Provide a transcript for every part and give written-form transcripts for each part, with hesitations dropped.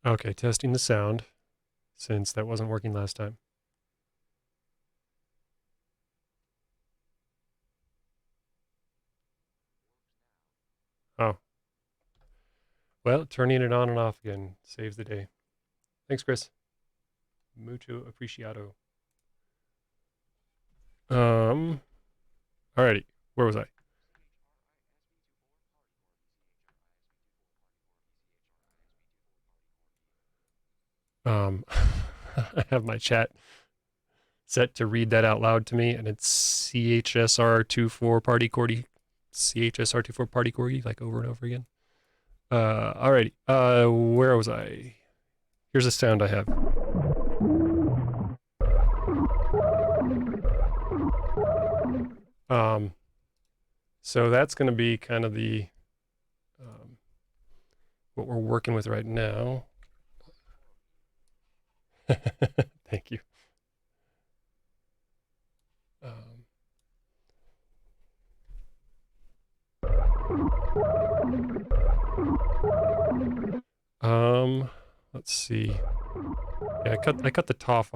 Okay, testing the sound, since that wasn't working last time. Oh. Well, turning it on and off again saves the day. Thanks, Chris. Mucho apreciado. Um, alrighty. Where was I? I have my chat set to read that out loud to me, and it's CHSR24 party cordy, CHSR24 party cordy, like over and over again. Alrighty. Where was I? Here's a sound I have. Um, so that's going to be kind of the what we're working with right now. Thank you. Let's see. Yeah, I cut the top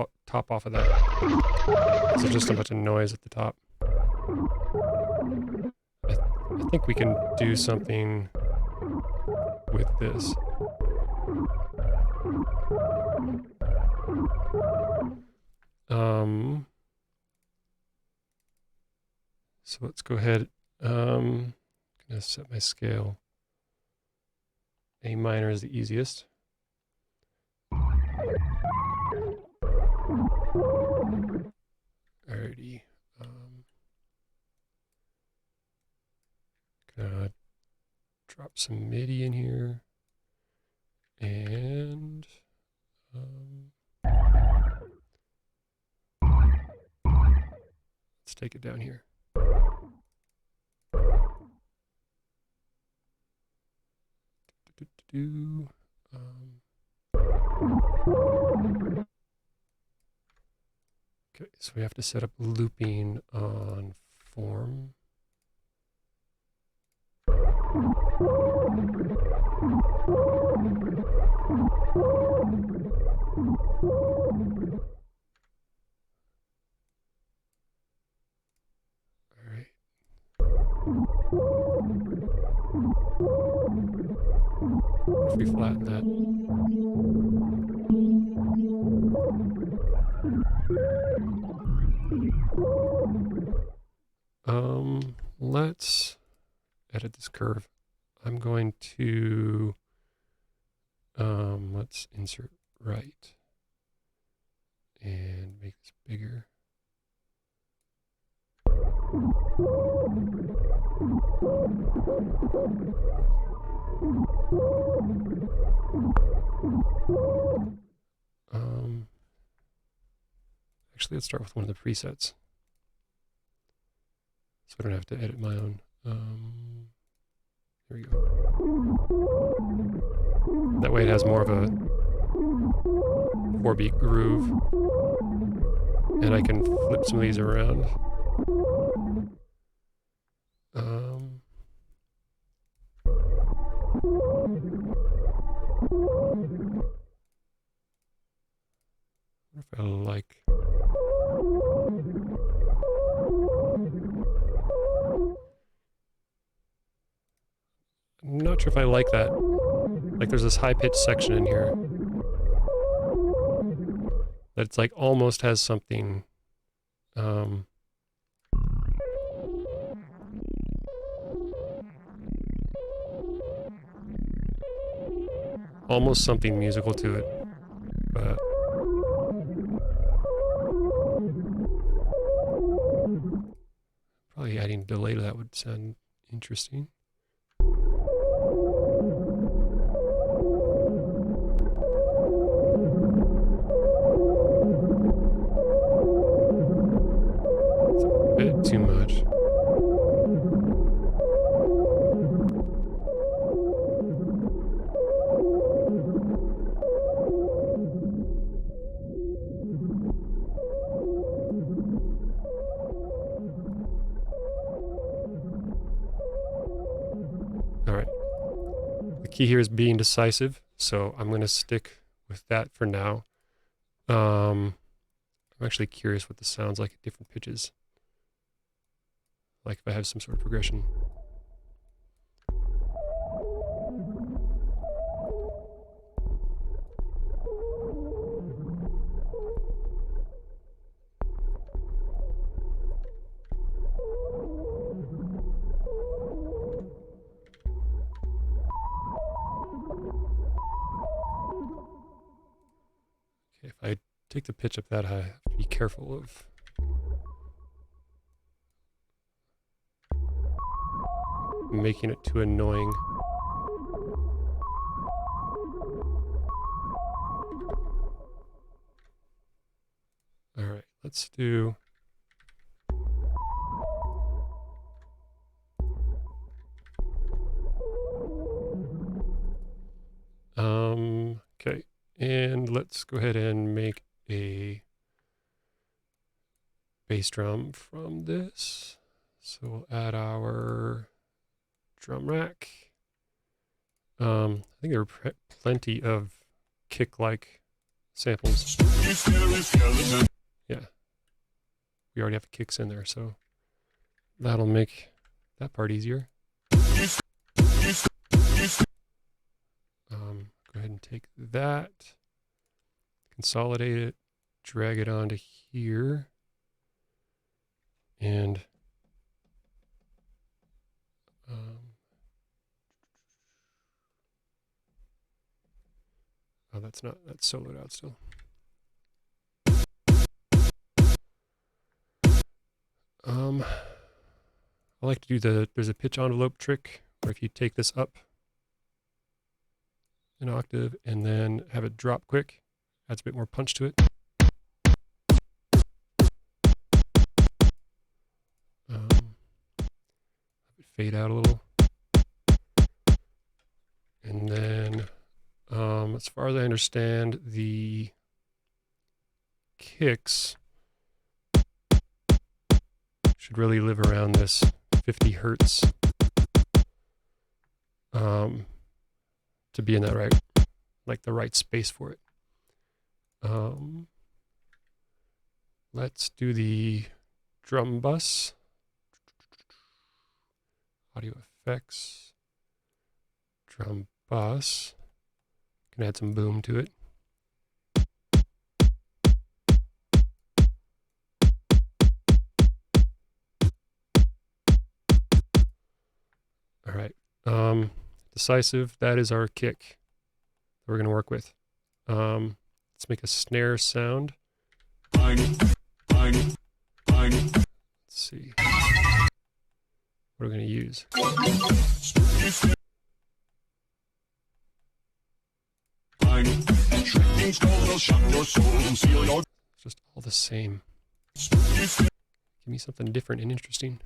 off of that. So just a bunch of noise at the top. I think we can do something with this. So let's go ahead. I'm gonna set my scale. A minor is the easiest. Alrighty. Gonna drop some MIDI in here. And let's take it down here. Okay, so we have to set up looping on form. All right. If we flatten that. Let's edit this curve. I'm going to let's insert right and make this bigger. Actually, let's start with one of the presets, so I don't have to edit my own. Here we go. That way it has more of a 4-beat groove, and I can flip some of these around. If I like. I'm not sure if I like that. Like there's this high-pitched section in here that it's like almost has something almost something musical to it, but probably adding delay to that would sound interesting. It's a bit too much. All right. The key here is being decisive. So I'm going to stick with that for now. I'm actually curious what this sounds like at different pitches. Like if I have some sort of progression. Okay, if I take the pitch up that high, I have to be careful of making it too annoying. All right, let's do. Okay, and let's go ahead and make a bass drum from this. So we'll add our drum rack. I think there are plenty of kick-like samples. Yeah, we already have kicks in there, so that'll make that part easier. Go ahead and take that, consolidate it, drag it onto here, and oh, that's soloed out still. I like to do there's a pitch envelope trick where if you take this up an octave and then have it drop quick, adds a bit more punch to it. Have it fade out a little. And then, as far as I understand, the kicks should really live around this 50 hertz to be in that the right space for it. Let's do the drum bus, audio effects, drum bus. Can add some boom to it. All right. Decisive, that is our kick that we're going to work with. Let's make a snare sound. Let's see. What are we going to use? It's just all the same. Give me something different and interesting.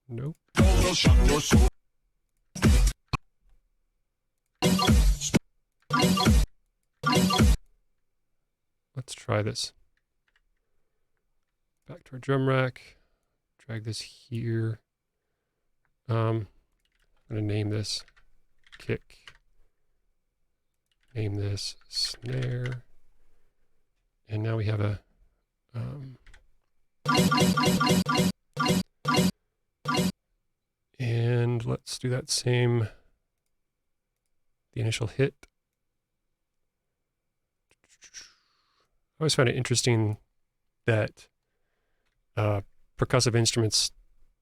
Nope. Let's try this. Back to our drum rack. Drag this here. I'm going to name this kick. Name this snare. And now we have a and let's do that same, the initial hit. I always find it interesting that percussive instruments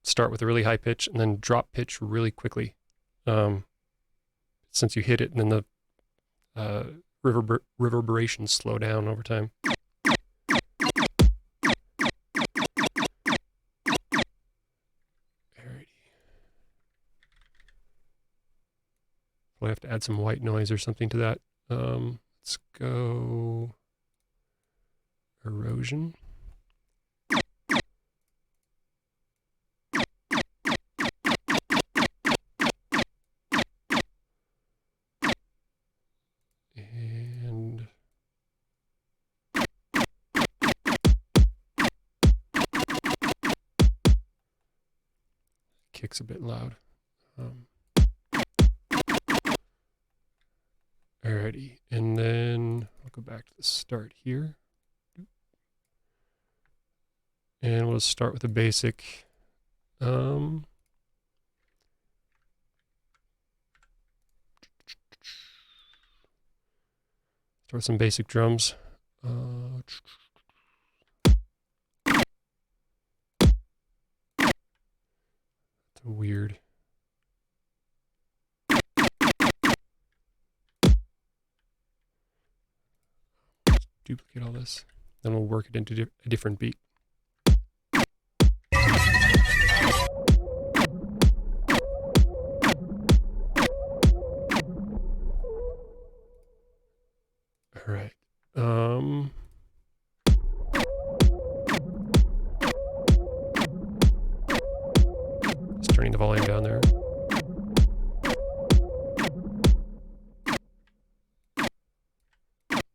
start with a really high pitch and then drop pitch really quickly. Since you hit it, and then the reverberations slow down over time. We'll have to add some white noise or something to that. Let's go erosion. And kick's a bit loud. Alrighty, and then I'll go back to the start here. And we'll start with a basic. Start with some basic drums. That's weird. Let's duplicate all this. Then we'll work it into a different beat. All right. Just turning the volume down there.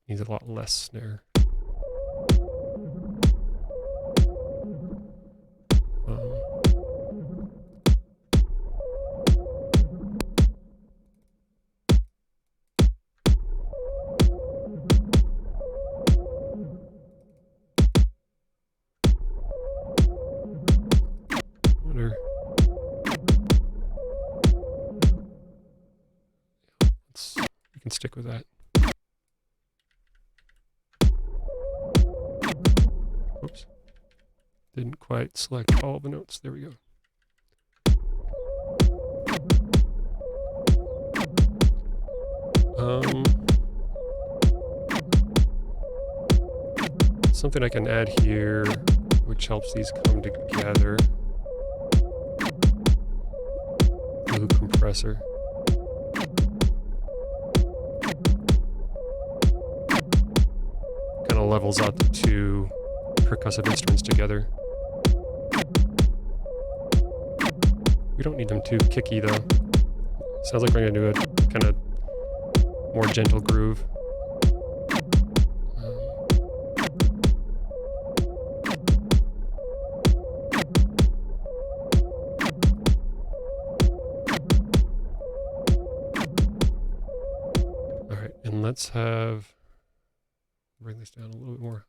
Needs a lot less snare. We can stick with that. Oops. Didn't quite select all the notes. There we go. Something I can add here, which helps these come together. Blue compressor. Kind of levels out the two percussive instruments together. We don't need them too kicky though. Sounds like we're gonna do a kind of more gentle groove. All right, and let's bring this down a little bit more.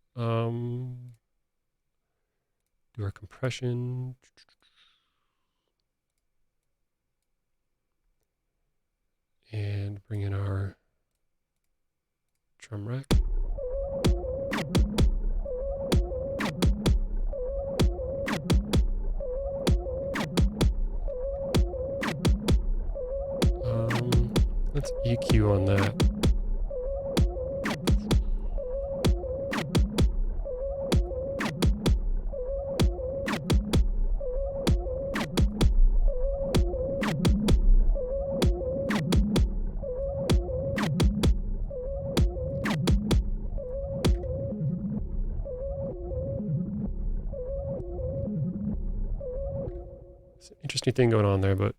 Do our compression. And bring in our drum rack. Let's EQ on that. It's an interesting thing going on there, but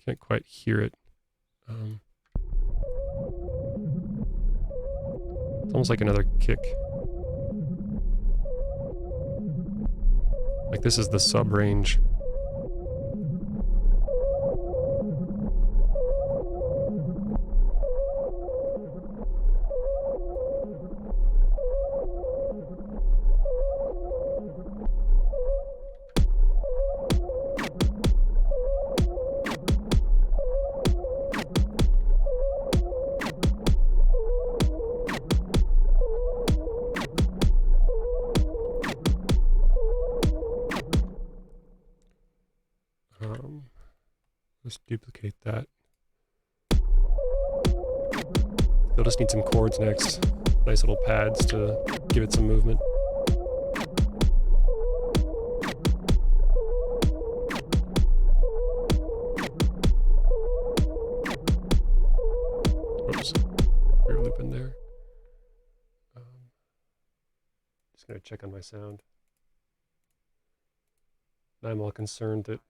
can't quite hear it. It's almost like another kick. Like this is the sub range. Let's duplicate that. They'll just need some chords next. Nice little pads to give it some movement. Oops, rear loop in there. Just gonna check on my sound. I'm all concerned that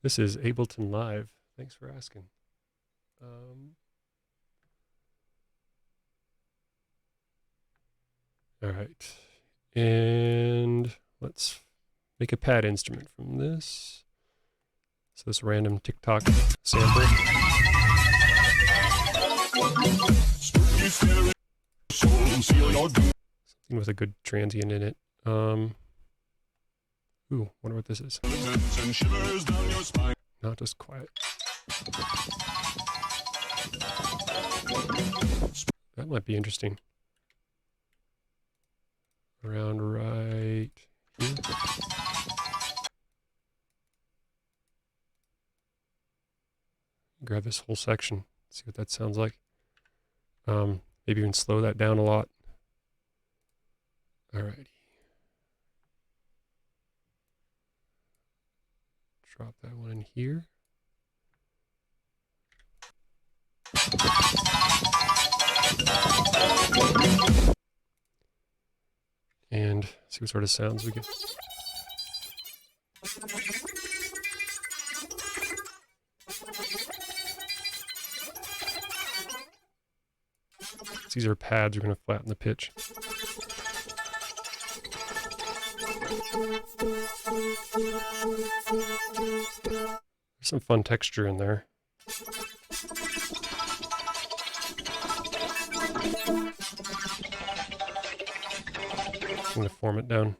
this is Ableton Live. Thanks for asking. All right, and let's make a pad instrument from this. So this random TikTok sample. Something with a good transient in it. Ooh, wonder what this is. Not just quiet. That might be interesting. Around right here. Grab this whole section, see what that sounds like. Maybe even slow that down a lot. Alrighty. Drop that one in here. And see what sort of sounds we get. These are pads, we're going to flatten the pitch. There's some fun texture in there. I'm going to form it down.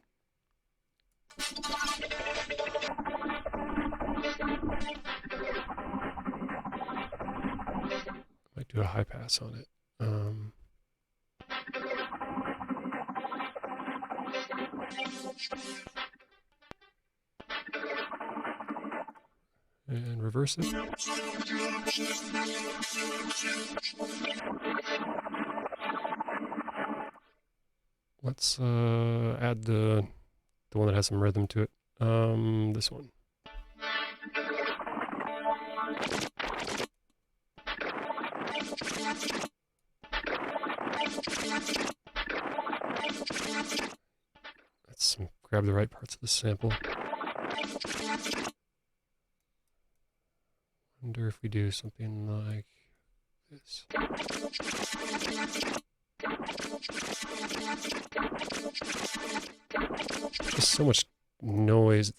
Might do a high pass on it. And reverse it. Let's add the one that has some rhythm to it. This one. Let's grab the right parts of the sample. Wonder if we do something like this. Just so much noise.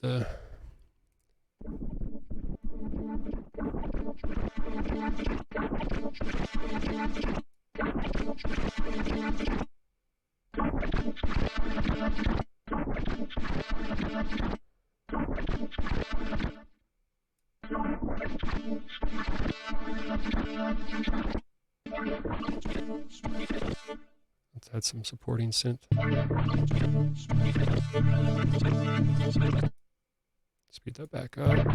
Let's add some supporting synth. Speed that back up.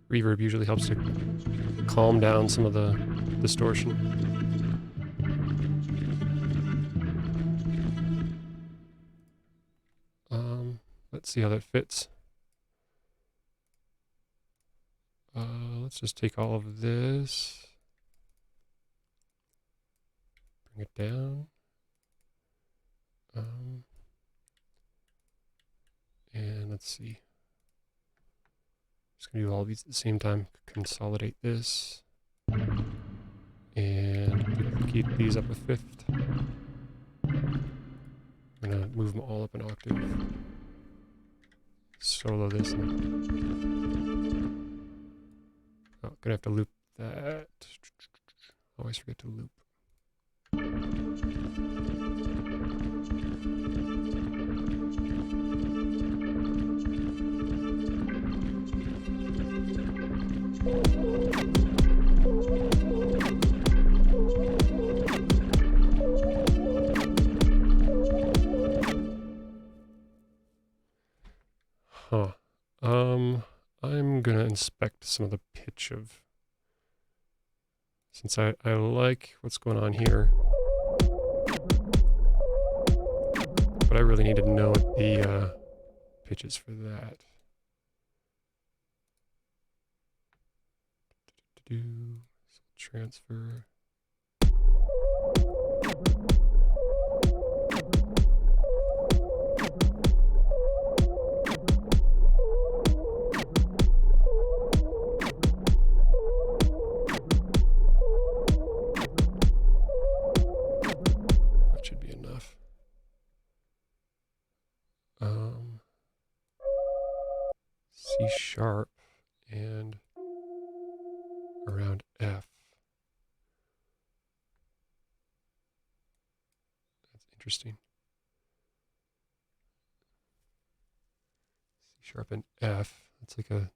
Reverb usually helps to calm down some of the distortion. Let's see how that fits. Let's just take all of this, bring it down, and let's see. Just gonna do all of these at the same time. Consolidate this, and duplicate these up a fifth. I'm gonna move them all up an octave. Solo this. Oh, gonna have to loop that. Always forget to loop. Huh. I'm gonna inspect some of the pitch of, since I like what's going on here, but I really need to know what the pitches for that. Transfer. That should be enough. C sharp and around F. That's interesting. C sharp and F. That's like a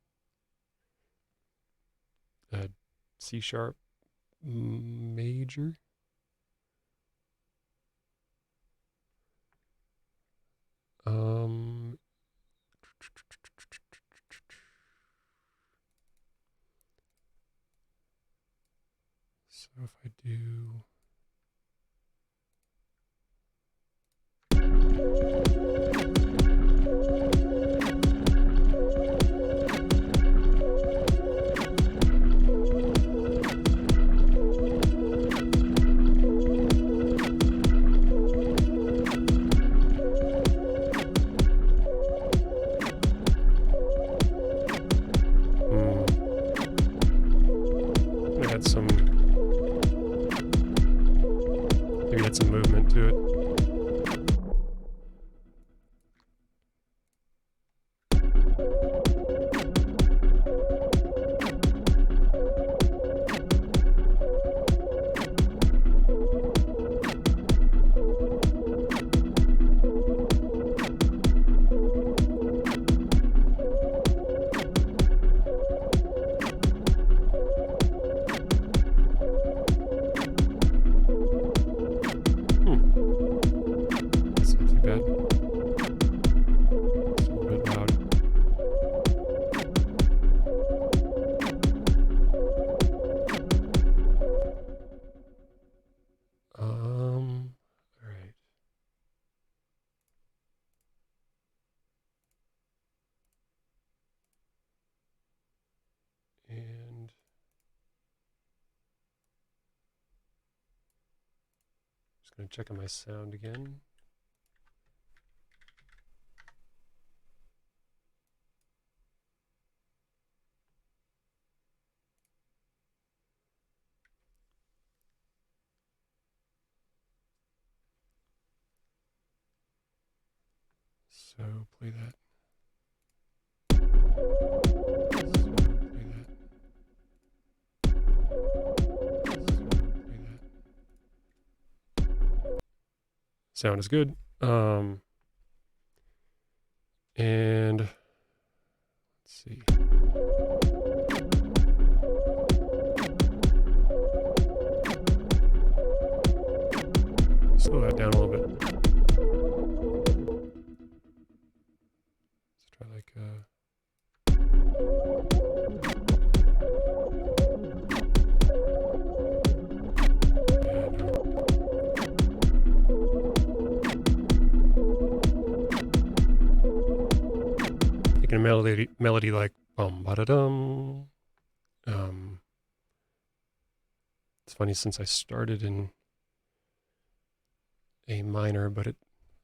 C sharp major. So if I do add some movement to it. Going to check on my sound again. So play that. Sound is good. And let's see. Slow that down a little bit. Let's try like a melody like bum ba da dum. It's funny since I started in A minor, but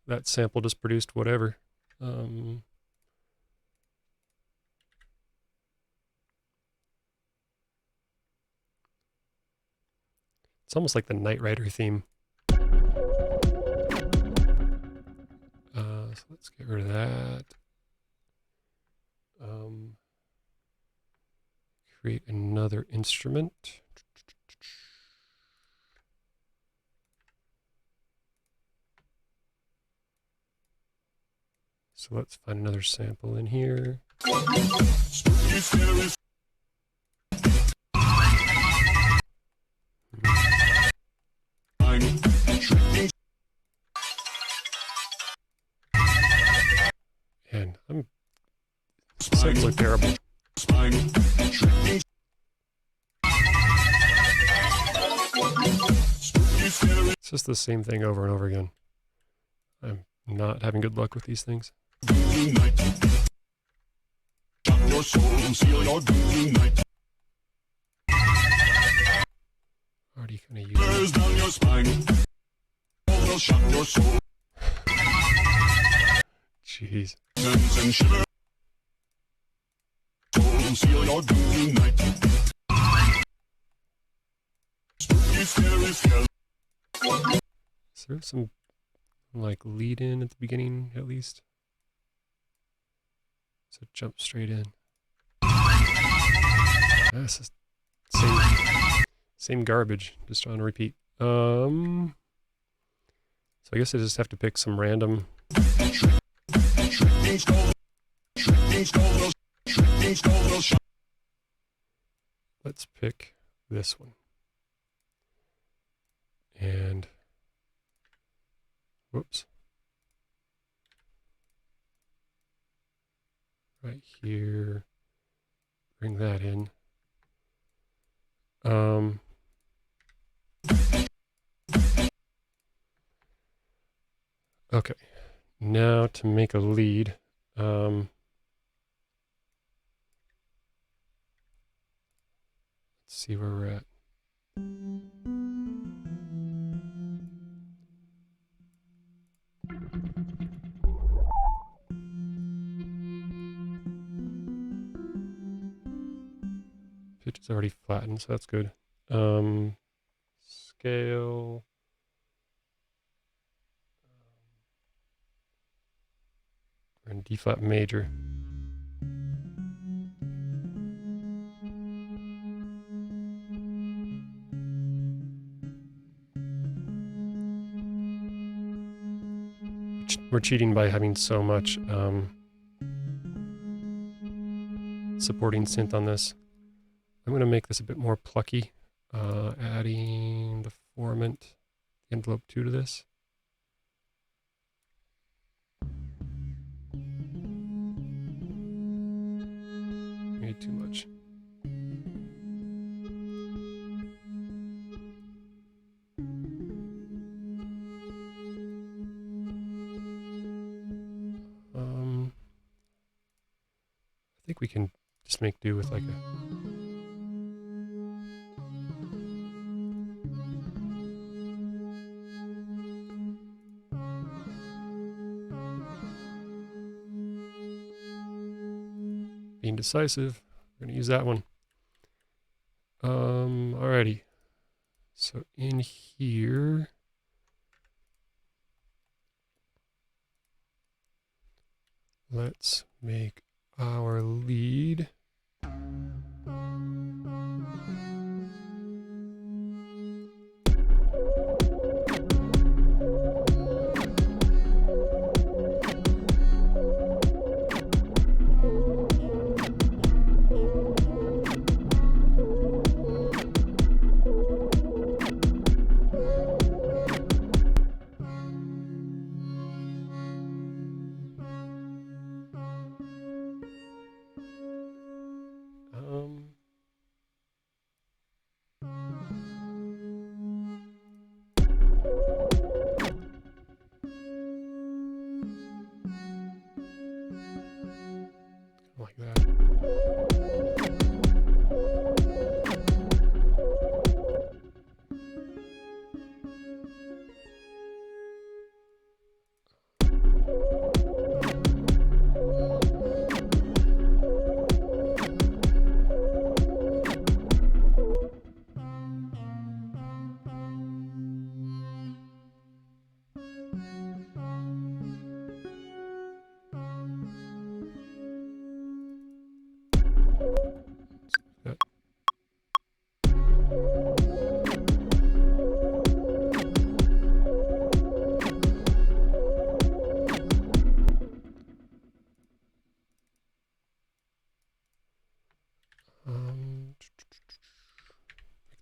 that sample just produced whatever. It's almost like the Knight Rider theme. So let's get rid of that. Create another instrument. So let's find another sample in here. And samples are terrible. It's just the same thing over and over again. I'm not having good luck with these things. Your soul, seal your doom night. Already gonna use it. Down your spine. Will shock your soul. Jeez. And shiver. Soul, seal your doom night. Spooky, scary, scary. Is there some like lead in at the beginning at least? So jump straight in. That's the same garbage, just on repeat. So I guess I just have to pick some random. Let's pick this one. And whoops. Right here. Bring that in. Okay. Now to make a lead. Let's see where we're at. Pitch is already flattened, so that's good. Scale. We're in D flat major. We're cheating by having so much supporting synth on this. I'm going to make this a bit more plucky, adding the formant, envelope 2 to this. Maybe too much. I think we can just make do with like a being decisive. We're going to use that one. Alrighty. So in here, let's make our lead. Like that. Make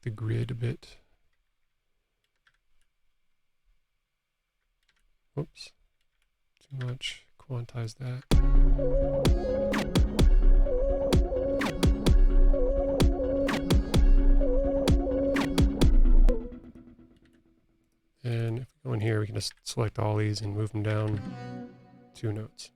the grid a bit. Whoops. Too much. Quantize that. And if we go in here, we can just select all these and move them down 2 notes.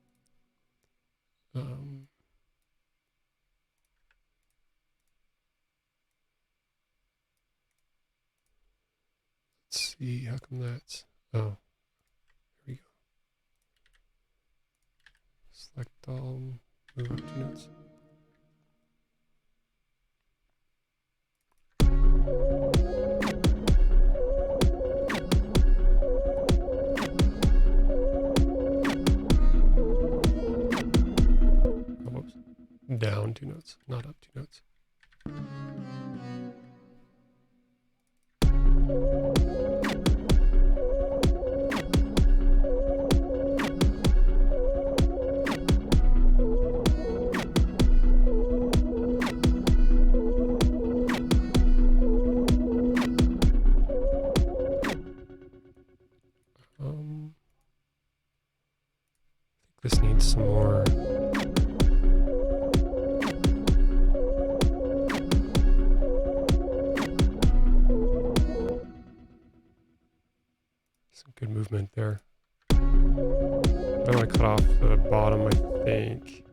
Let's see, how come that's, oh, here we go. Select all, move up 2 notes. Oh, whoops. Down 2 notes, not up 2 notes. I think this needs some more. Some good movement there. I want to cut off the bottom, I think.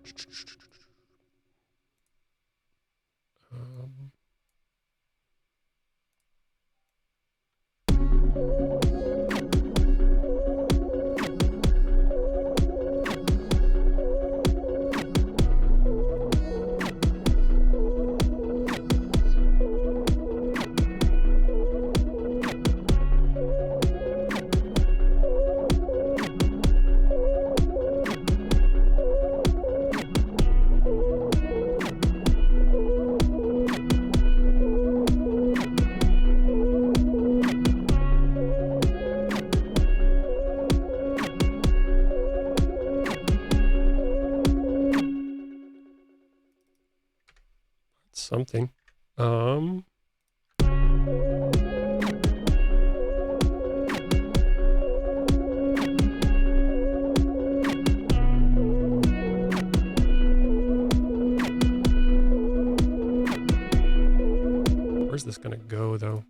Something. Where's this gonna go, though?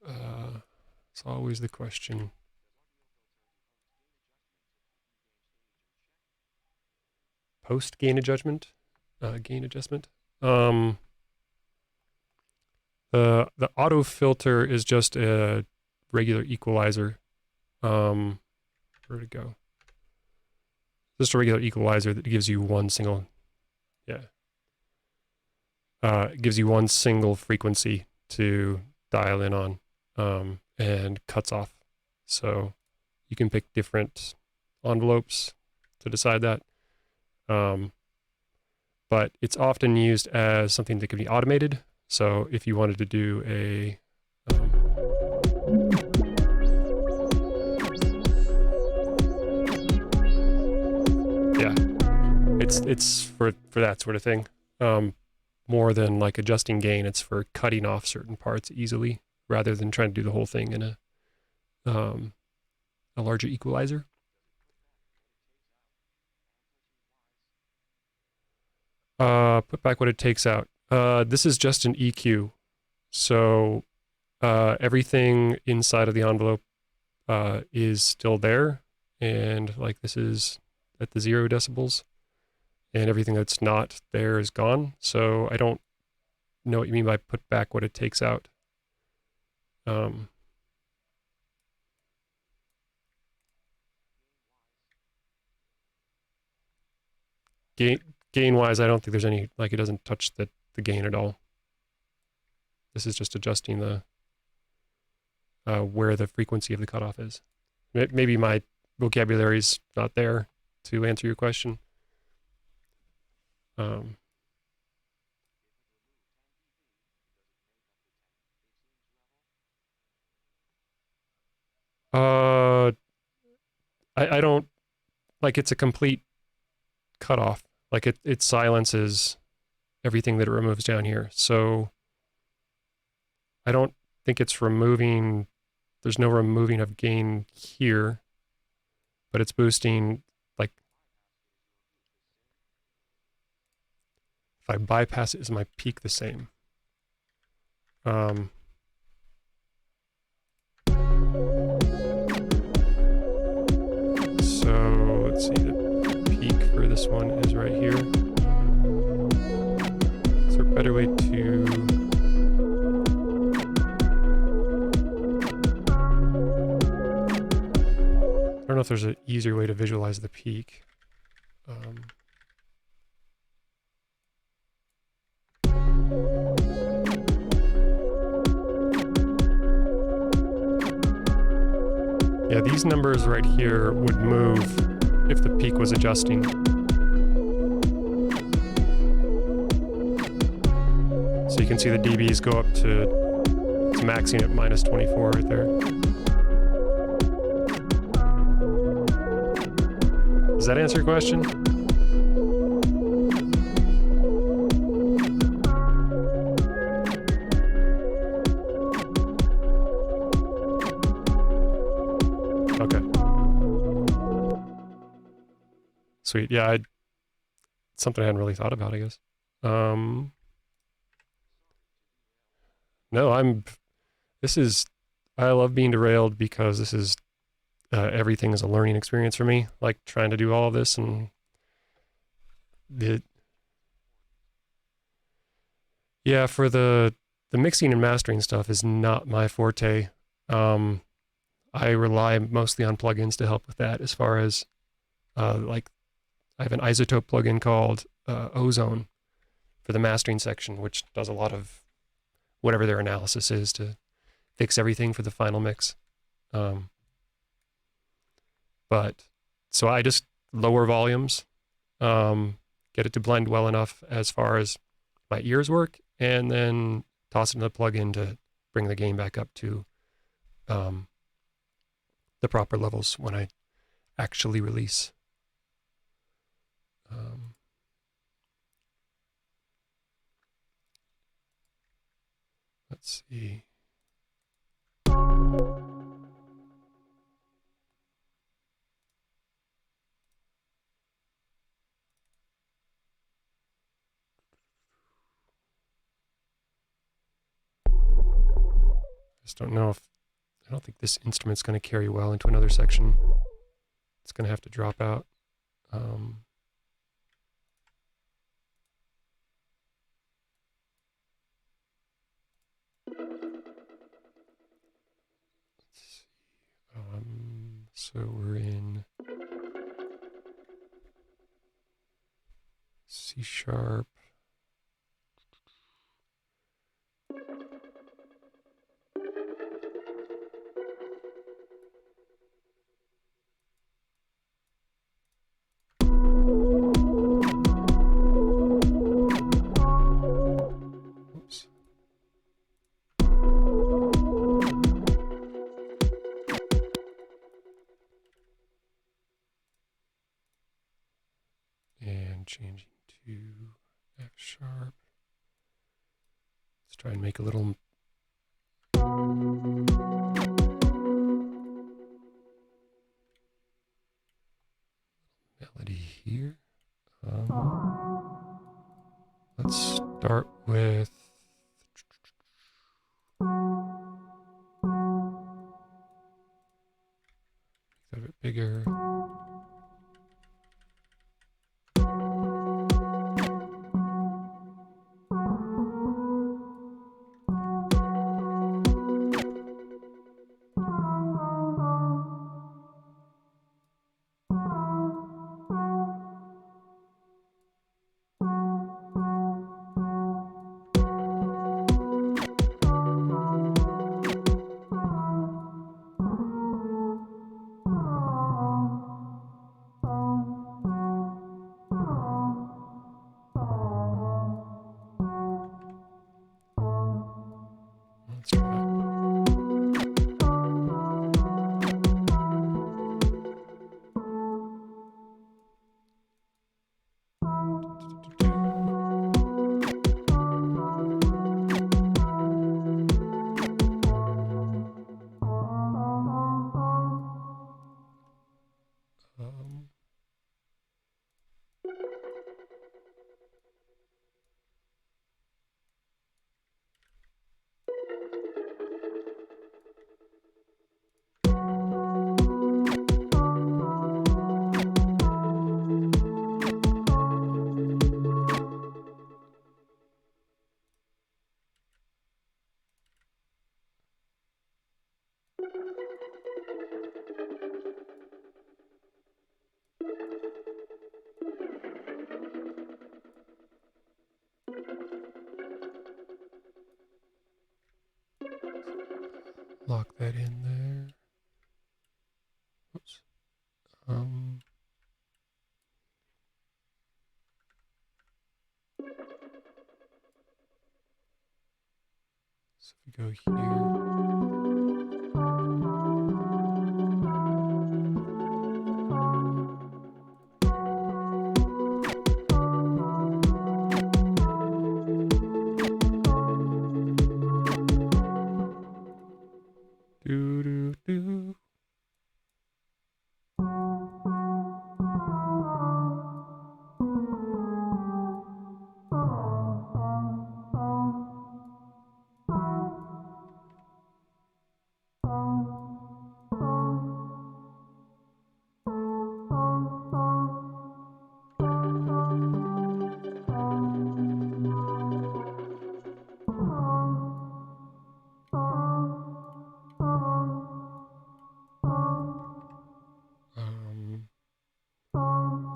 It's always the question. Post gain adjustment. The auto filter is just a regular equalizer. Where'd it go? Just a regular equalizer that gives you one single, it gives you one single frequency to dial in on, and cuts off. So you can pick different envelopes to decide that. But it's often used as something that can be automated. So if you wanted to do a it's for that sort of thing. More than like adjusting gain, it's for cutting off certain parts easily rather than trying to do the whole thing in a larger equalizer. Put back what it takes out. This is just an EQ. So everything inside of the envelope is still there. And like this is at the 0 decibels. And everything that's not there is gone. So I don't know what you mean by put back what it takes out. Gain-wise, I don't think there's any, like it doesn't touch the gain at all. This is just adjusting the where the frequency of the cutoff is. Maybe my vocabulary's not there to answer your question. I don't, like it's a complete cutoff. Like it silences everything that it removes down here. So I don't think it's removing, there's no removing of gain here, but it's boosting, like, if I bypass it, is my peak the same? So let's see, the peak for this one is right here. Is there a better way to... I don't know if there's an easier way to visualize the peak. Yeah, these numbers right here would move if the peak was adjusting. So you can see the dBs go up to, it's maxing at minus 24 right there. Does that answer your question? Okay. Sweet. Yeah, something I hadn't really thought about, I guess. No, I love being derailed because this is, everything is a learning experience for me, like trying to do all of this, and yeah, for the mixing and mastering stuff is not my forte. I rely mostly on plugins to help with that, as far as, like, I have an isotope plugin called Ozone for the mastering section, which does a lot of whatever their analysis is to fix everything for the final mix. But so I just lower volumes, get it to blend well enough as far as my ears work, and then toss it in the plugin to bring the gain back up to the proper levels when I actually release. Let's see. Just don't know if, I don't think this instrument's going to carry well into another section. It's going to have to drop out. So we're in C sharp. Oops. And changing to F sharp. Let's try and make a little melody here. Let's start with a bit bigger. Lock that in there. Oops. So if we go here. Do do do.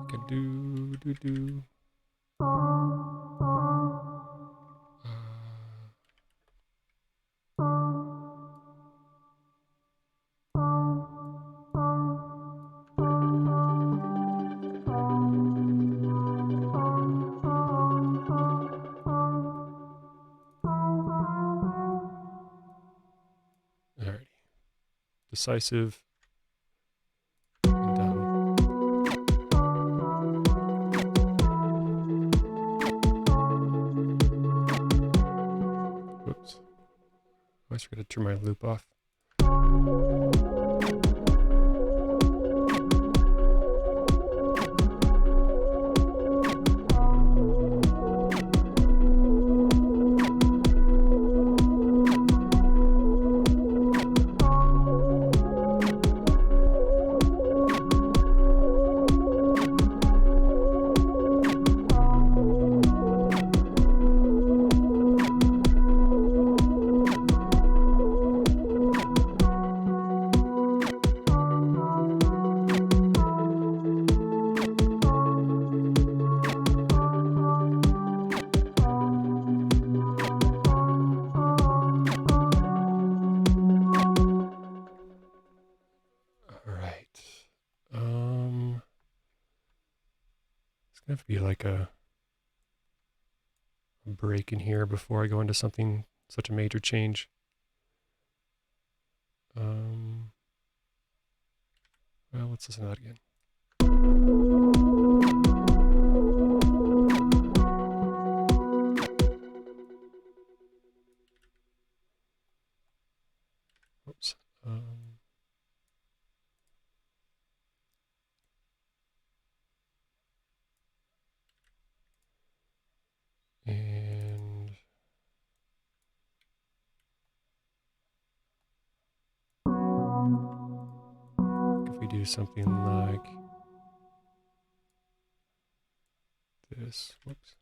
Like a do do do. Alrighty. Decisive. And done. Whoops. I always forget to turn my loop off. Alright. It's gonna have to be like a break in here before I go into something such a major change. Well, let's listen to that again. Oops. And if we do something like this, whoops.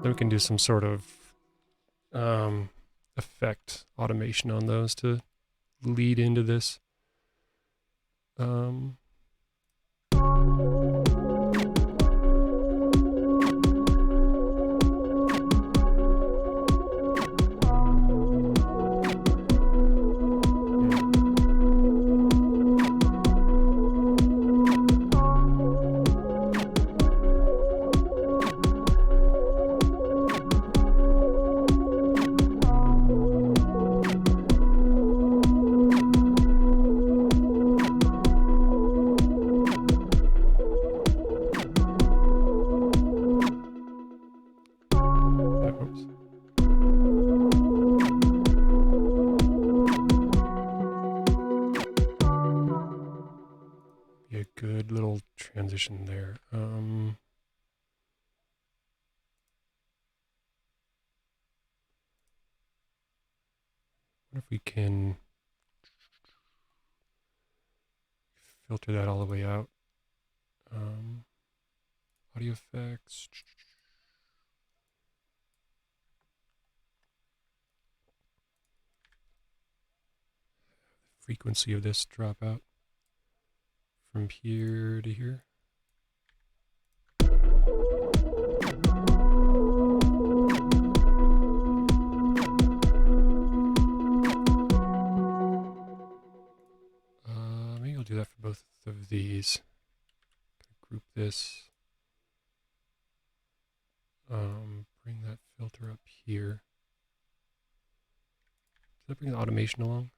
Then we can do some sort of effect automation on those to lead into this. Be a good little transition there. What if we can filter that all the way out. Audio effects. Frequency of this drop out from here to here. Maybe I'll do that for both of these. Group this. Bring that filter up here. Does that bring the automation along?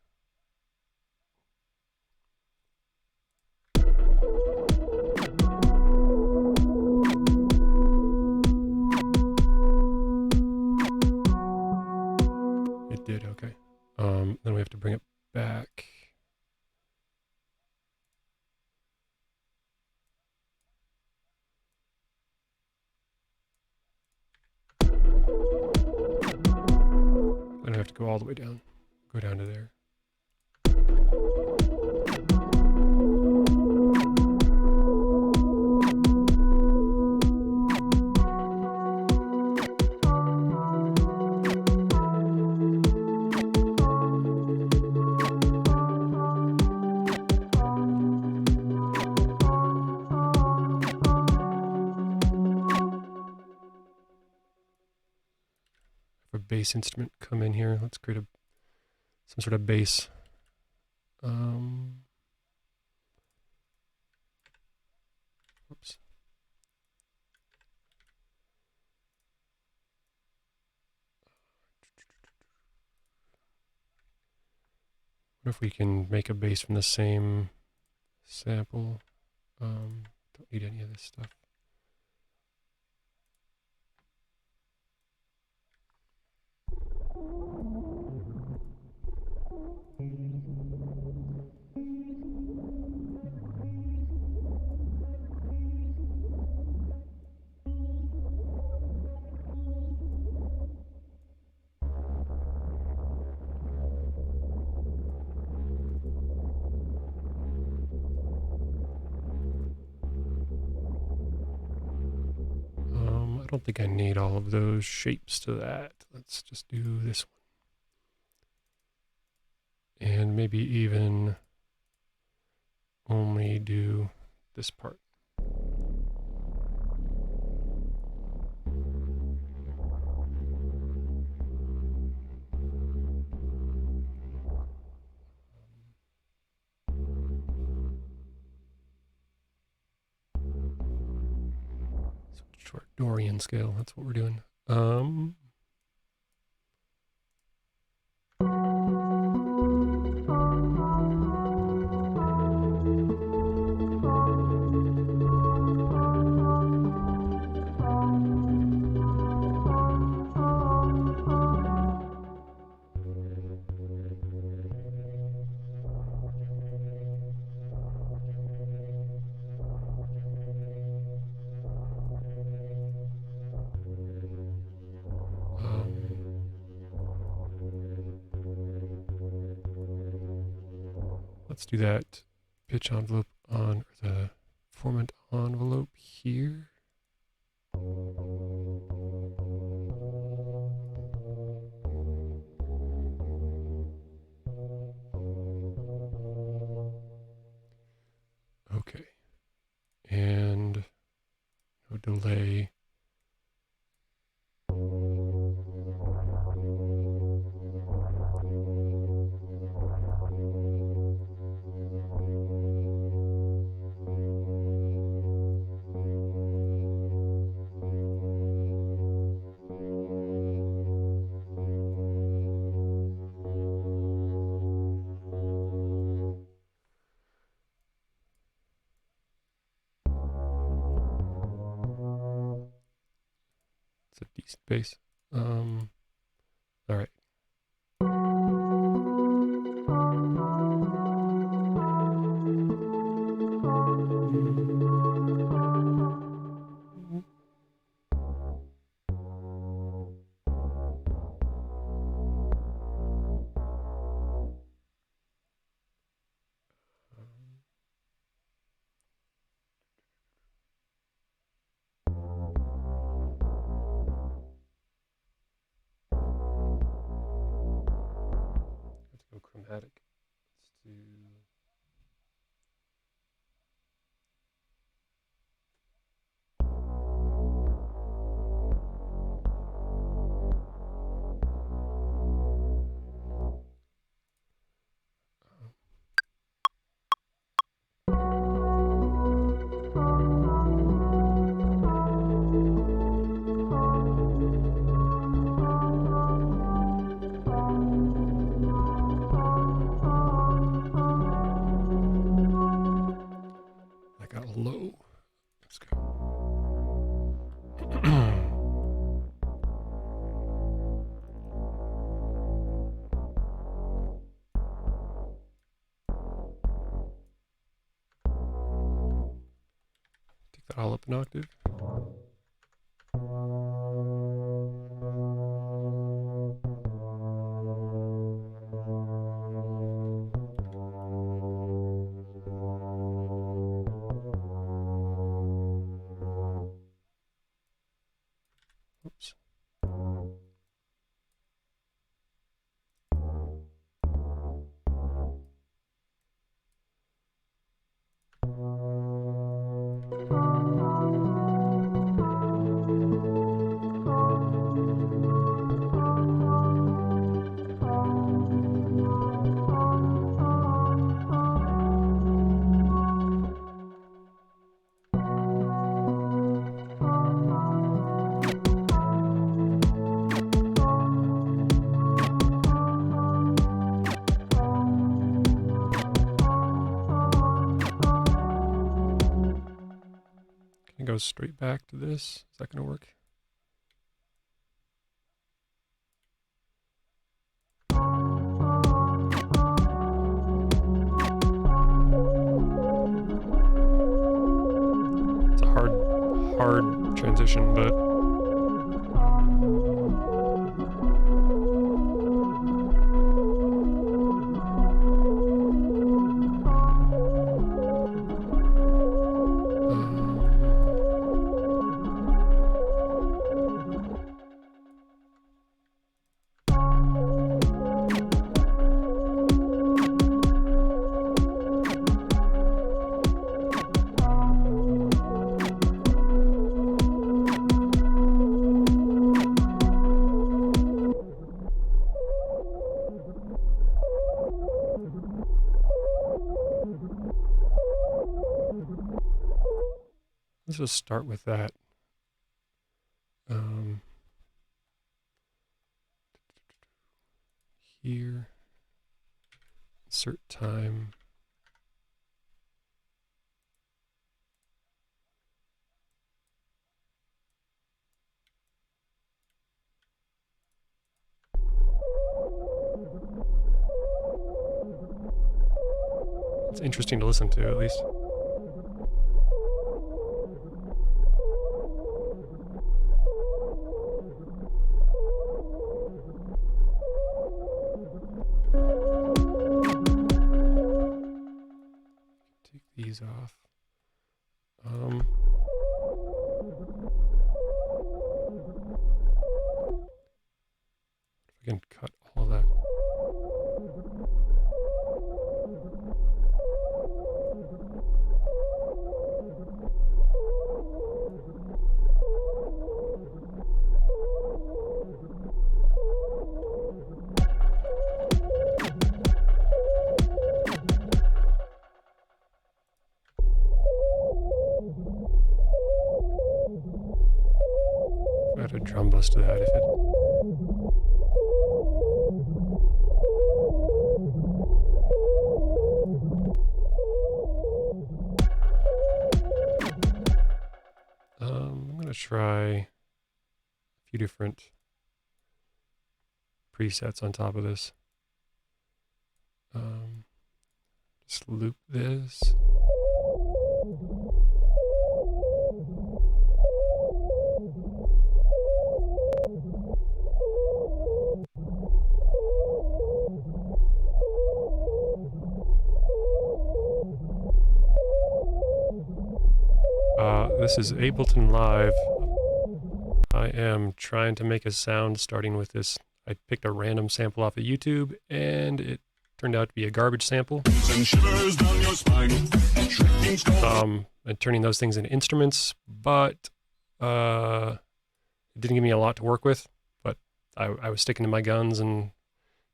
It did, okay. Then we have to bring it back. I don't have to go all the way down. Go down to there. A bass instrument come in here. Let's create some sort of bass. Whoops. What if we can make a bass from the same sample? Don't need any of this stuff. I don't think I need all of those shapes to that. Let's just do this one. And maybe even only do this part. Short Dorian scale, that's what we're doing. Let's do that pitch envelope on the formant envelope here. Okay. And no delay. It's a decent bass. All right. attic. Let's do. I got low. Let's go. Take that all up an octave. Oops. Can I go straight back to this? Is that going to work? It's a hard transition, but let's just start with that. Here, insert time. It's interesting to listen to, at least. Take these off. If I can cut all that. Add a drum bus to that if it. I'm gonna try a few different presets on top of this. Just loop this. This is Ableton Live. I am trying to make a sound starting with this. I picked a random sample off of YouTube and it turned out to be a garbage sample. And shivers down your spine. Shrieking skull. And turning those things into instruments, but it didn't give me a lot to work with. But I was sticking to my guns and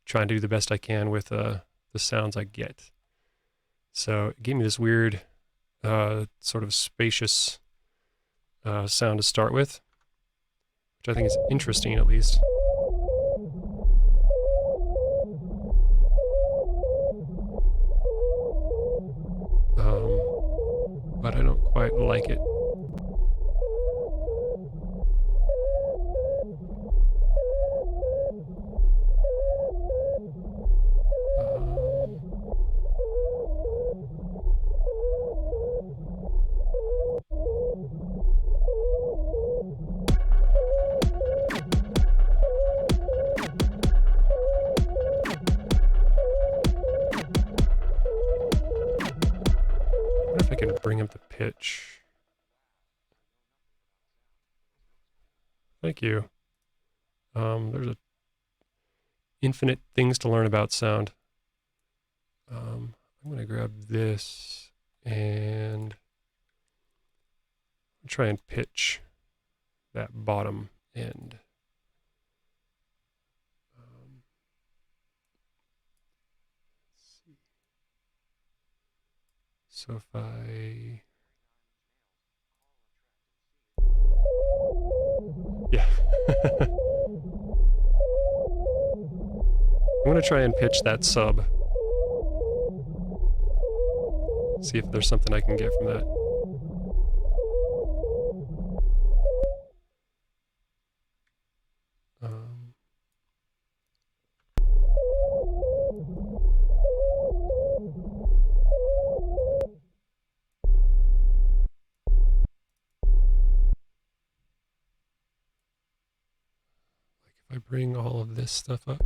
trying to do the best I can with the sounds I get. So it gave me this weird sort of spacious sound to start with, which I think is interesting at least. But I don't quite like it. I wonder if I can bring up the pitch. Thank you. There's infinite things to learn about sound. I'm going to grab this and try and pitch that bottom end. Let's see. So if I... Yeah. I'm going to try and pitch that sub. See if there's something I can get from that. Like if I bring all of this stuff up.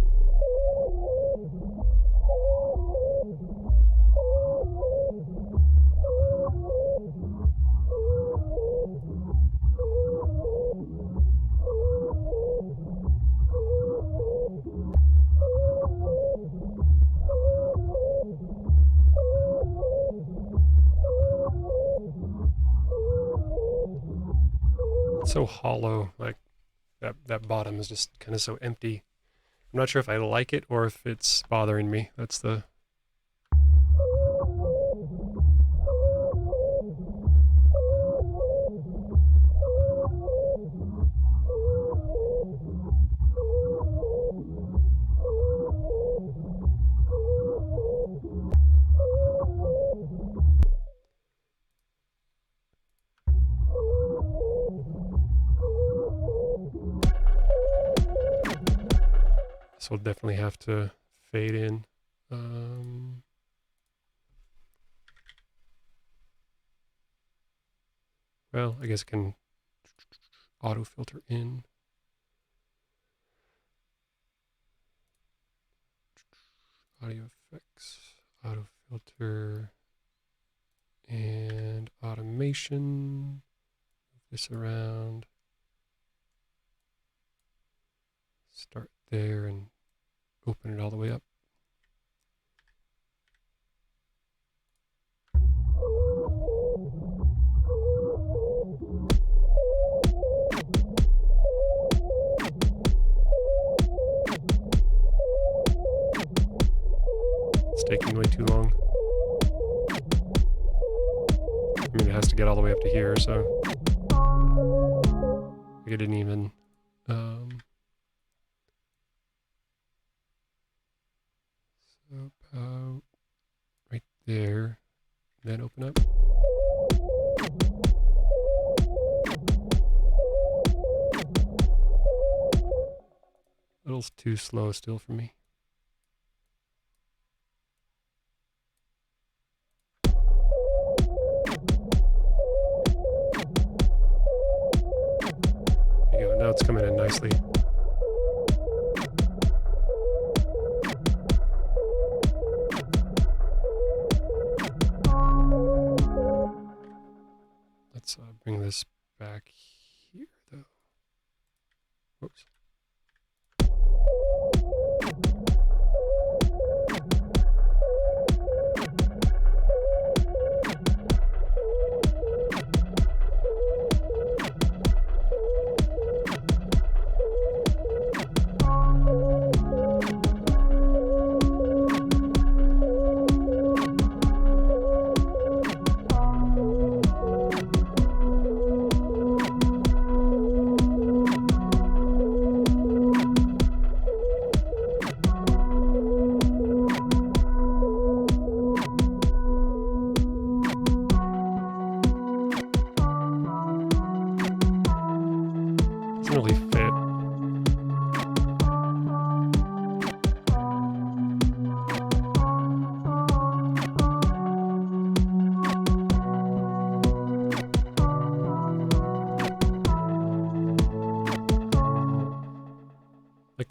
It's so hollow, like that bottom is just kind of so empty. I'm not sure if I like it or if it's bothering me. That's the... This will definitely have to fade in. Well, I guess I can auto filter in. Audio effects, auto filter, and automation. Move this around. Start there and open it all the way up. It's taking way too long. I mean, it has to get all the way up to here, so I didn't even so about right there, then open up. A little too slow still for me. There you go, now it's coming in nicely. Let's bring this back here, though. Whoops.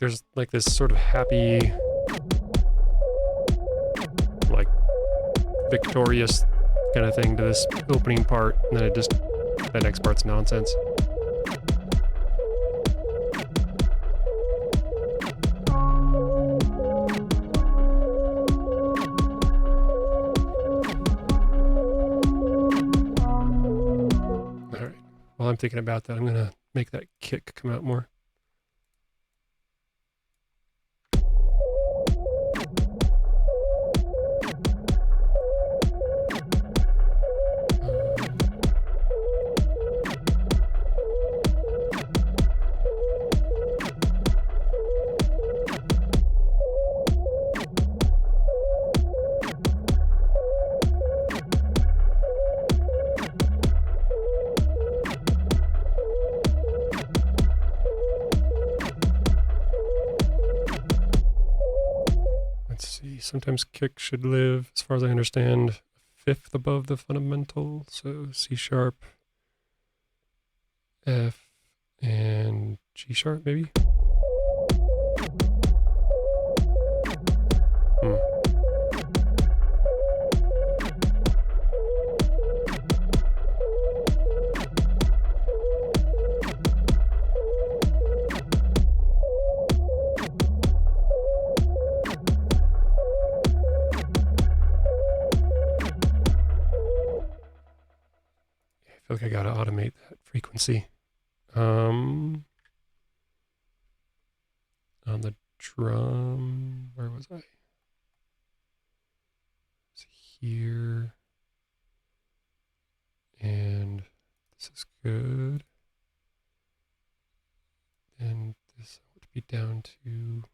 there's like this sort of happy, like victorious kind of thing to this opening part, and then that next part's nonsense. All right. While I'm thinking about that, I'm gonna make that kick come out more. Sometimes kick should live, as far as I understand, a fifth above the fundamental. So C sharp, F, and G sharp, maybe? I feel like I gotta automate that frequency. On the drum, where was I? It's here. And this is good. And this ought to be down to...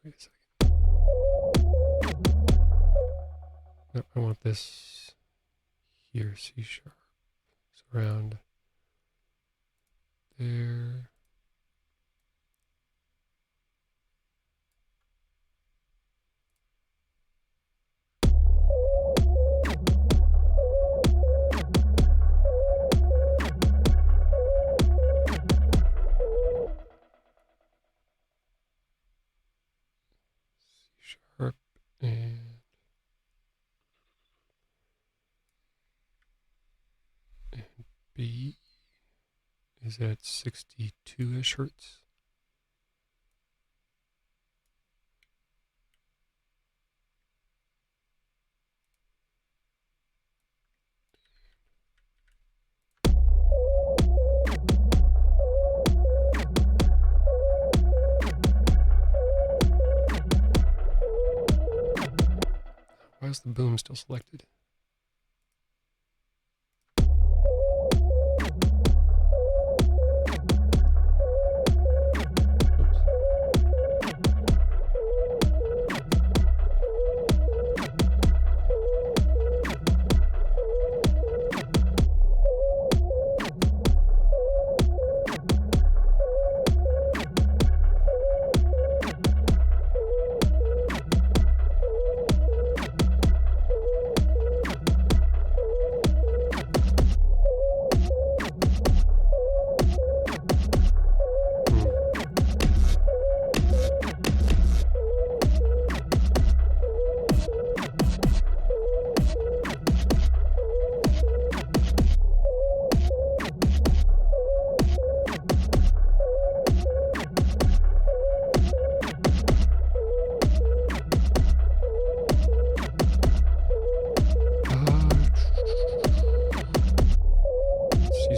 Wait a second. No, I want this here, C sharp. So around there. C sharp and B is at 62-ish hertz. Why is the boom still selected?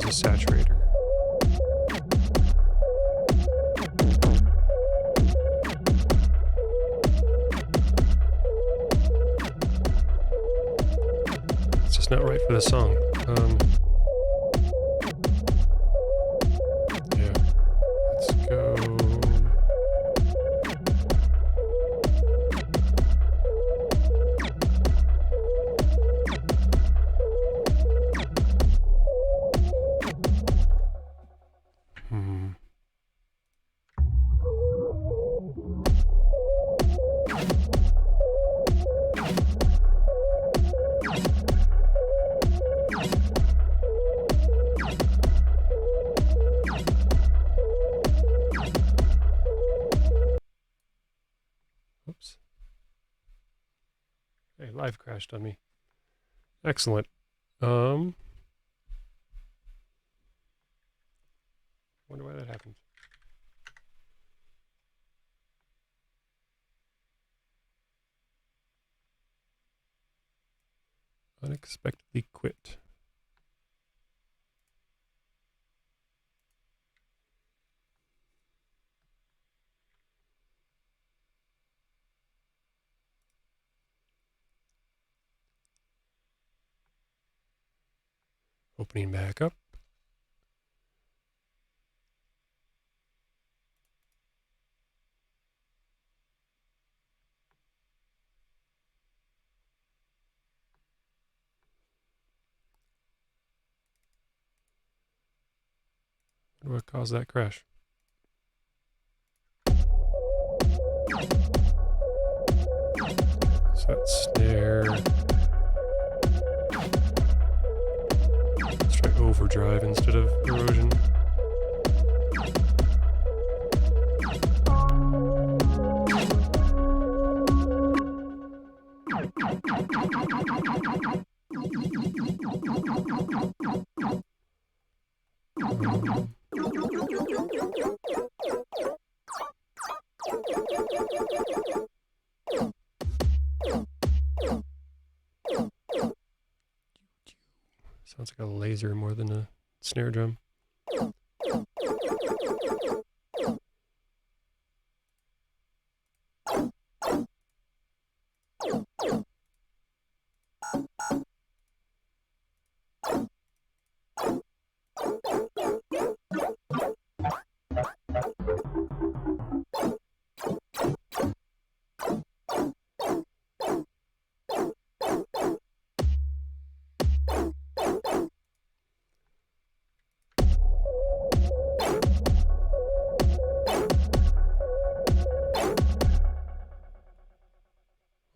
Saturator. It's just not right for the song. Yeah, let's go. live crashed on me. Excellent. Wonder why that happened. Unexpectedly quit. Opening back up. What caused that crash? So that's snare. Let's try overdrive instead of erosion. Sounds like a laser more than a snare drum.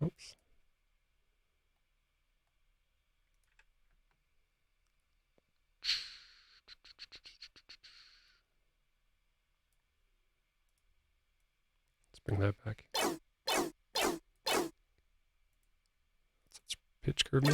Oops. Let's bring that back. Let's pitch curve me.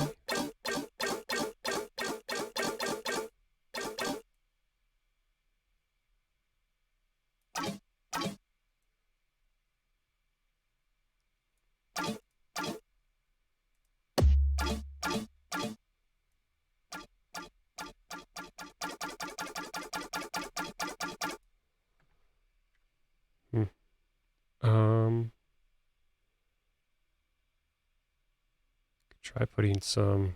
Try putting some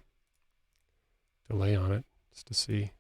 delay on it just to see.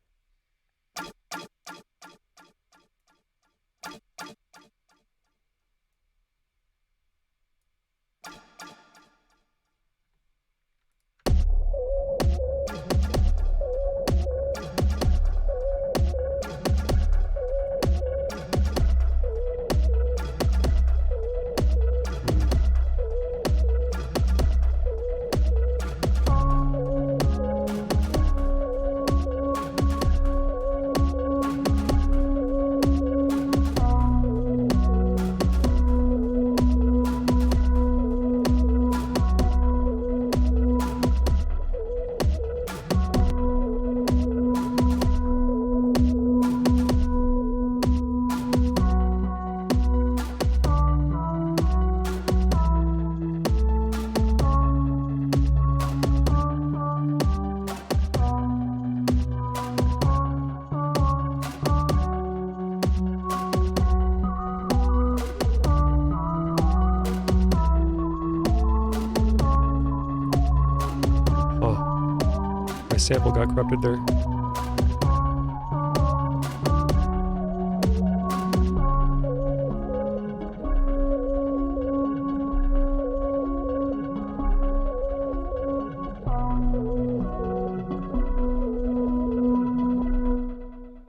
Sample got corrupted there.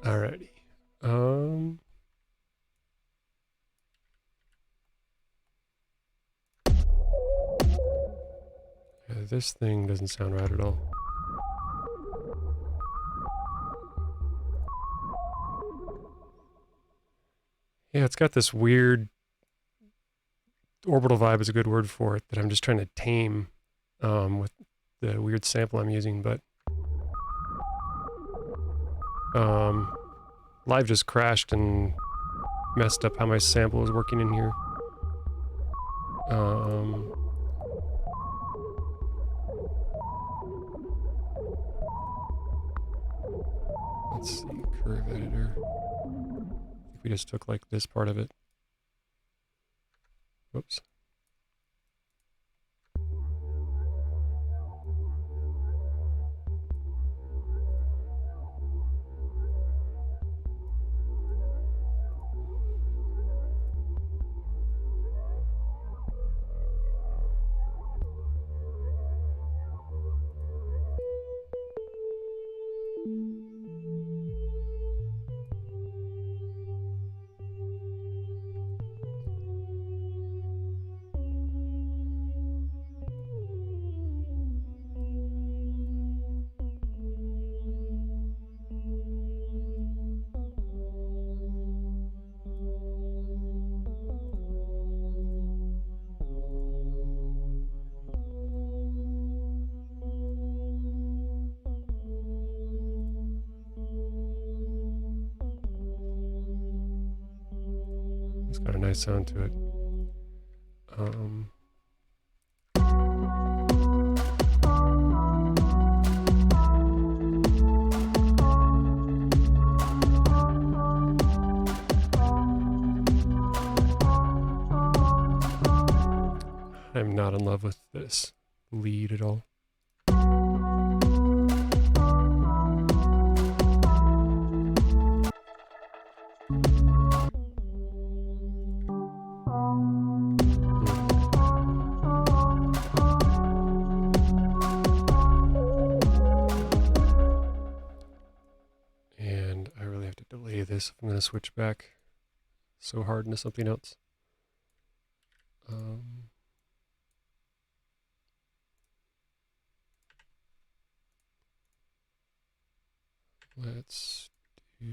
Alrighty. Yeah, this thing doesn't sound right at all. Yeah, it's got this weird orbital vibe is a good word for it that I'm just trying to tame. with the weird sample I'm using, but Live just crashed and messed up how my sample was working in here. Let's see, curve editor. I think we just took like this part of it. Whoops. It's got a nice sound to it. I'm not in love with this lead at all. And I really have to delay this if I'm going to switch back so hard into something else. Let's do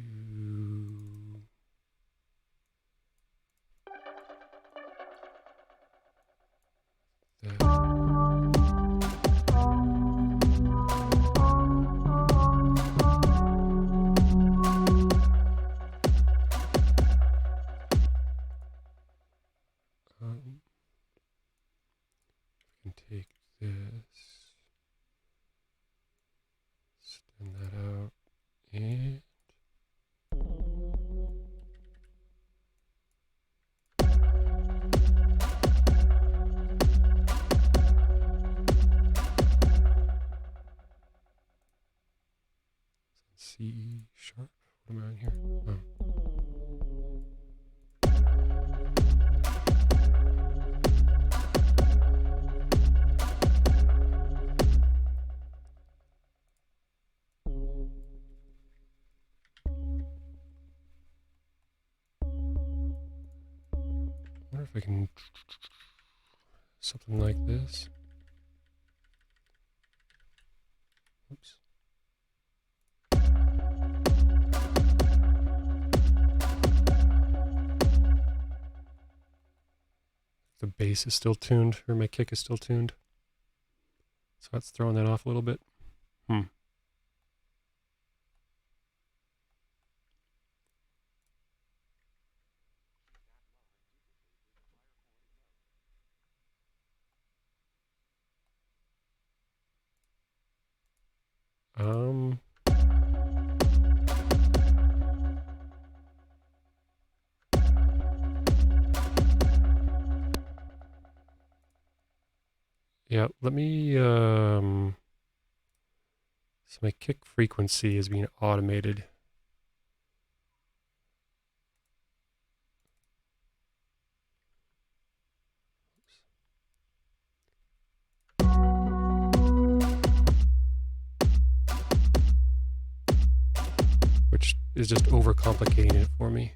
that. I can take this, extend that out, and C sharp. What am I on here? Oh. I wonder if I can something like this. Oops. The bass is still tuned, or my kick is still tuned. So that's throwing that off a little bit. Yeah, let me, so my kick frequency is being automated. Which is just overcomplicating it for me.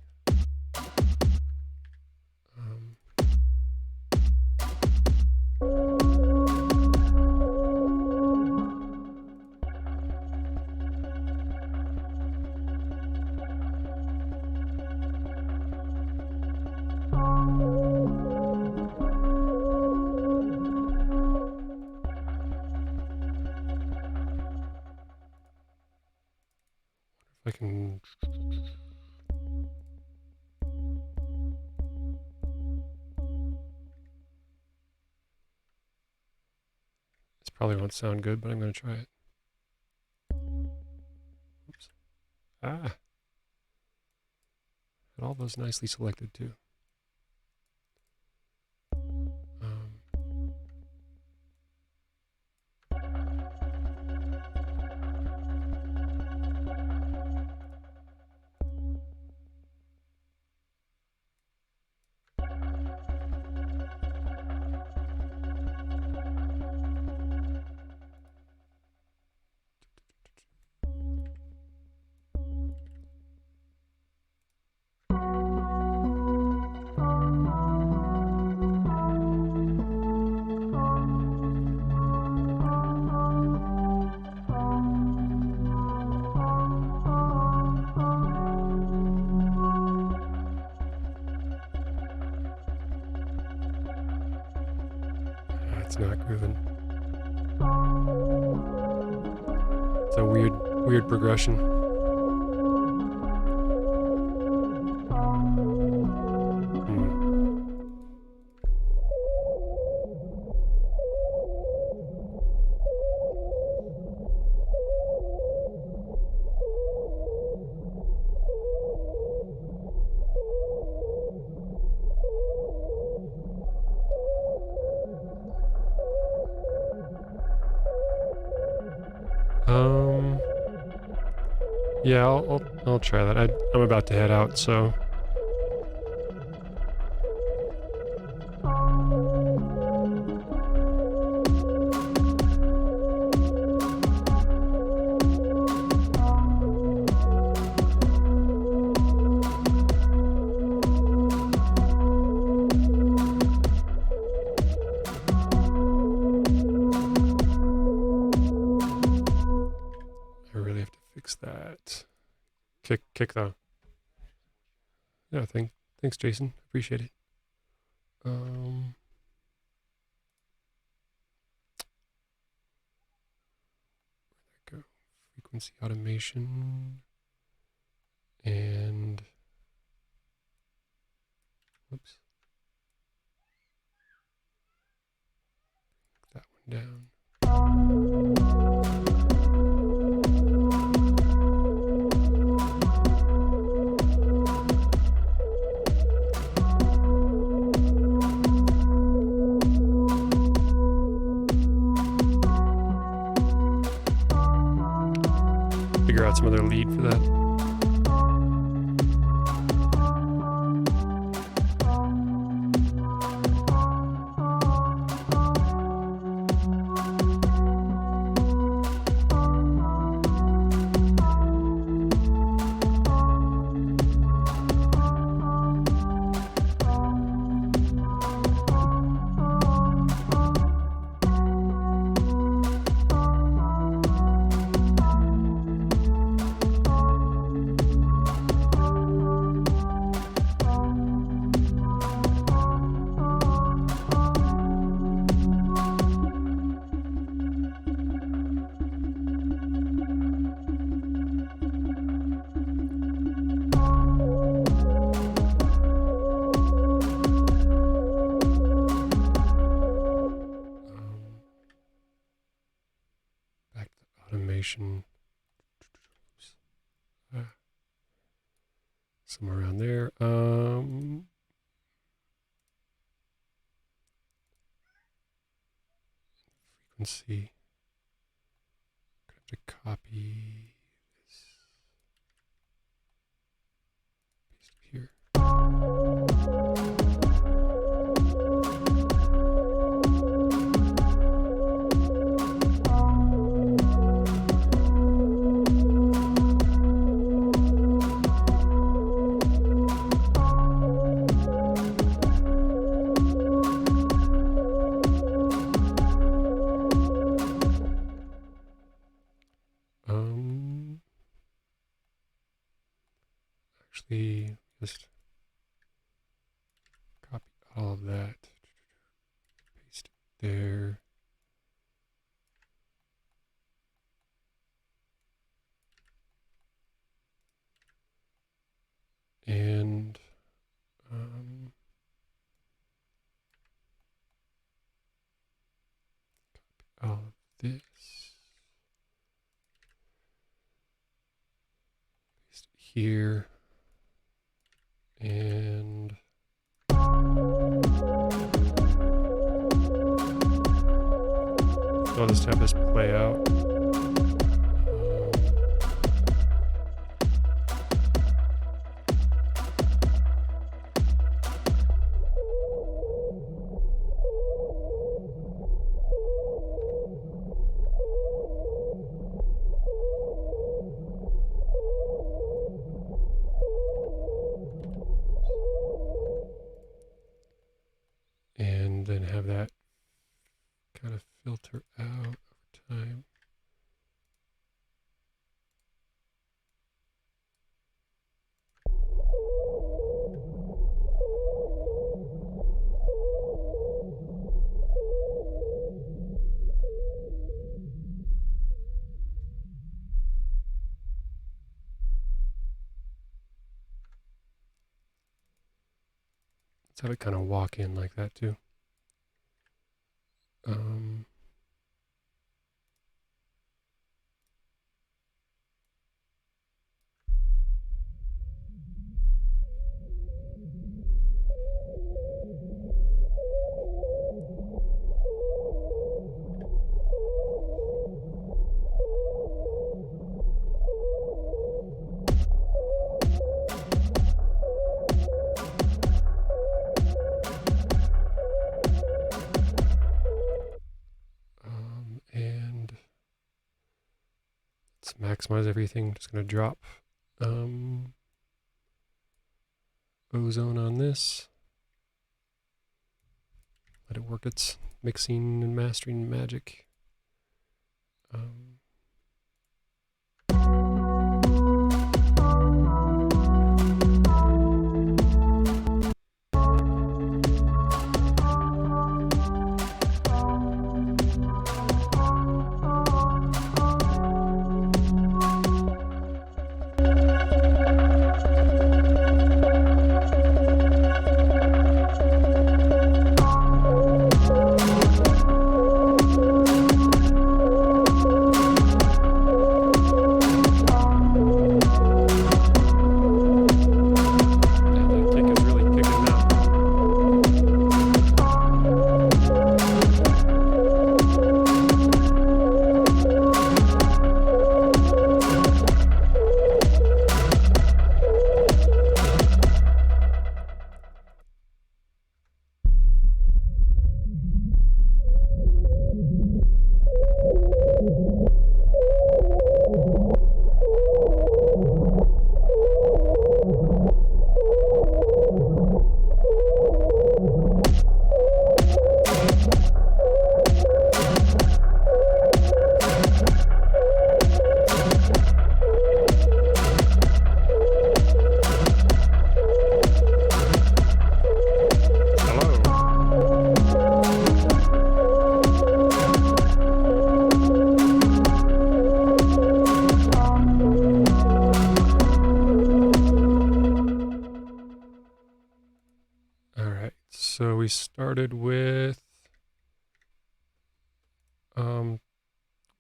This probably won't sound good, but I'm going to try it. Oops. Ah. Had all those nicely selected too. It's not grooving. It's a weird progression. Yeah, I'll try that. I'm about to head out, so. I really have to fix that. Kick though. Yeah, thanks, Jason. Appreciate it. Where'd that go? Frequency automation. And whoops. That one down. Figure out some other lead for that. Back to the automation. Somewhere around there. Frequency. I'm gonna have to copy this. Paste it here. Actually, just copy all of that, paste it there. and all of this. Paste it here. And I'll just have this play out. And then have that kind of filter out over time. Let's have it kind of walk in like that too. And let's maximize everything. Just going to drop ozone on this. Let it work its mixing and mastering magic. So we started with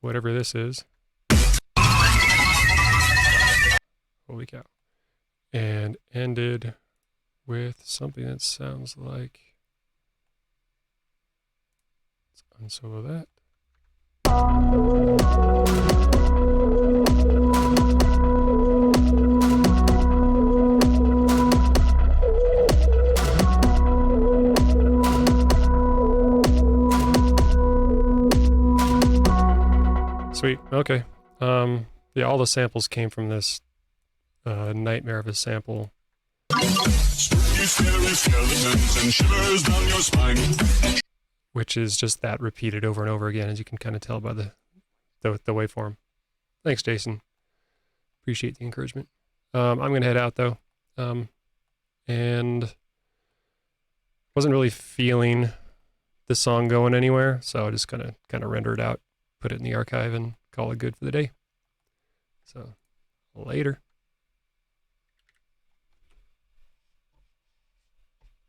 whatever this is. Holy cow. And ended with something that sounds like, let's unsolo that. Sweet. Okay. Yeah, all the samples came from this nightmare of a sample. Spooky, scary skeletons and shivers down your spine. Which is just that repeated over and over again, as you can kind of tell by the waveform. Thanks, Jason. Appreciate the encouragement. I'm gonna head out though, and wasn't really feeling the song going anywhere, so I just kind of render it out, put it in the archive, and call it good for the day. So later.